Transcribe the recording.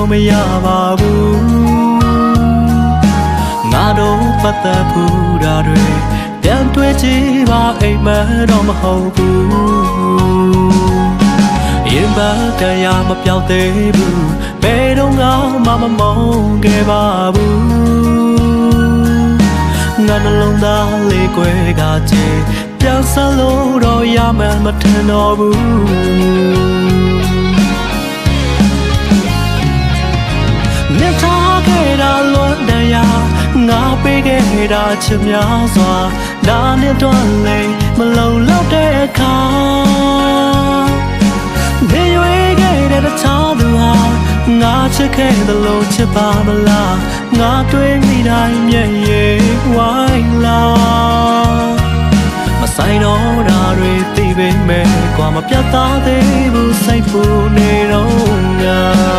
လို့မရပါဘူးငါတို့ပတ်သက်ဘူးတာတွေပြန်တွေ့ကြည့်ပါအိမ်မက်တော့မဟုတ်ဘူးရင်ပါတရားမပြောက်သေးဘူးဘယ်တော့မှမမုန်းခဲ့ပါဘူးငါနှလုံးသားလေးကွယ်ကကြည်ပြောင်းစလို့တော့ရမှမထင်တော့ဘူးမြတ်ထားခဲ့တာလွန်တရားငါပေးခဲ့တာချစ်များစွာဒါနဲ့တော့လေမလုံလောက်တဲ့အခါနေရွေးခဲ့တဲ့တခြားသူဟာငါချစ်ခဲ့သလိုချစ်ပါမလားငါတွေ့မိတိုင်းမျက်ရည်ဝိုင်းလာမဆိုင်တော့တာတွေသိပေမဲ့ကွာမပြတ်သားသေးဘူးစိတ်ပူနေတော့ငါ